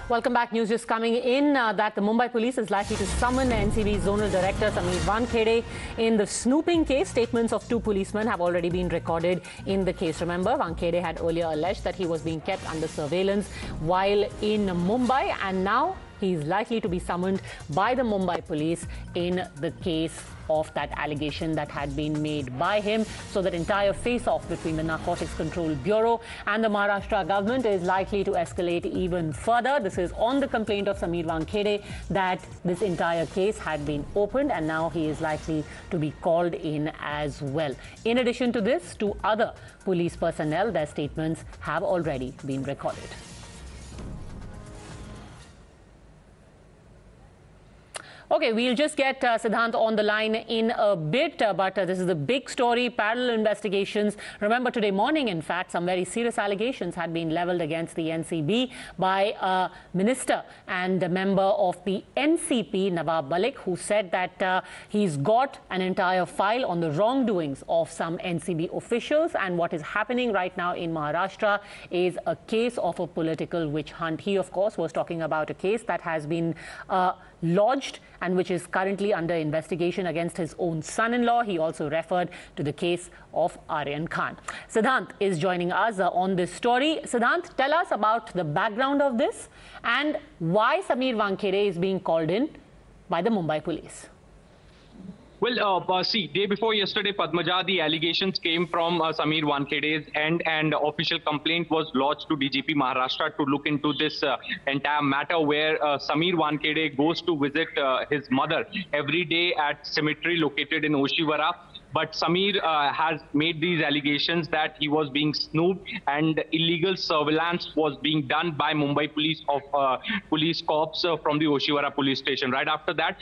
Welcome back. News just coming in that the Mumbai police is likely to summon NCB Zonal Director Sameer Wankhede in the snooping case. Statements of two policemen have already been recorded in the case. Remember, Wankhede had earlier alleged that he was being kept under surveillance while in Mumbai, and now he is likely to be summoned by the Mumbai police in the case of that allegation that had been made by him. So that entire face-off between the Narcotics Control Bureau and the Maharashtra government is likely to escalate even further. This is on the complaint of Sameer Wankhede that this entire case had been opened, and now he is likely to be called in as well. In addition to this, two other police personnel, their statements have already been recorded. Okay, we'll just get Siddhant on the line in a bit, but this is a big story, parallel investigations. Remember, today morning, in fact, some very serious allegations had been leveled against the NCB by a minister and a member of the NCP, Nawab Malik, who said that he's got an entire file on the wrongdoings of some NCB officials, and what is happening right now in Maharashtra is a case of a political witch hunt. He, of course, was talking about a case that has been lodged and which is currently under investigation against his own son-in-law. He also referred to the case of Aryan Khan. Siddhant is joining us on this story. Siddhant, tell us about the background of this and why Sameer Wankhede is being called in by the Mumbai police. Well, see, day before yesterday, Padmaja, the allegations came from Sameer Wankhede's end, and official complaint was lodged to DGP Maharashtra to look into this entire matter, where Sameer Wankhede goes to visit his mother every day at cemetery located in Oshiwara. But Sameer has made these allegations that he was being snooped and illegal surveillance was being done by Mumbai police of police corps from the Oshiwara police station. Right after that,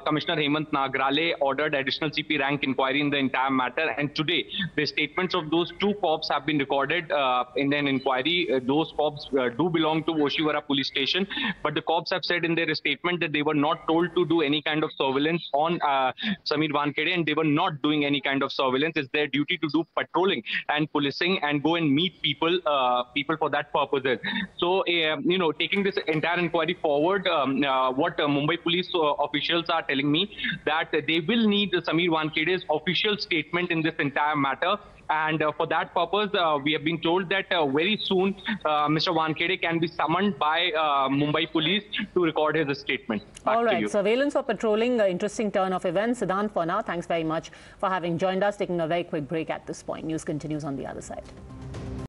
Commissioner Hemant Nagrale ordered additional CP rank inquiry in the entire matter. And today, the statements of those two corps have been recorded in an inquiry. Those corps do belong to Oshiwara police station, but the corps have said in their statement that they were not told to do any kind of surveillance on Sameer Wankhede, and they were not doing any kind of surveillance. It's their duty to do patrolling and policing and go and meet people for that purpose. So, taking this entire inquiry forward, what Mumbai police officials are telling me that they will need Sameer Wankhede's official statement in this entire matter. And for that purpose, we have been told that very soon Mr. Wankhede can be summoned by Mumbai police to record his statement. All right, surveillance or patrolling, interesting turn of events. Siddhant, for now, thanks very much for having joined us. Taking a very quick break at this point. News continues on the other side.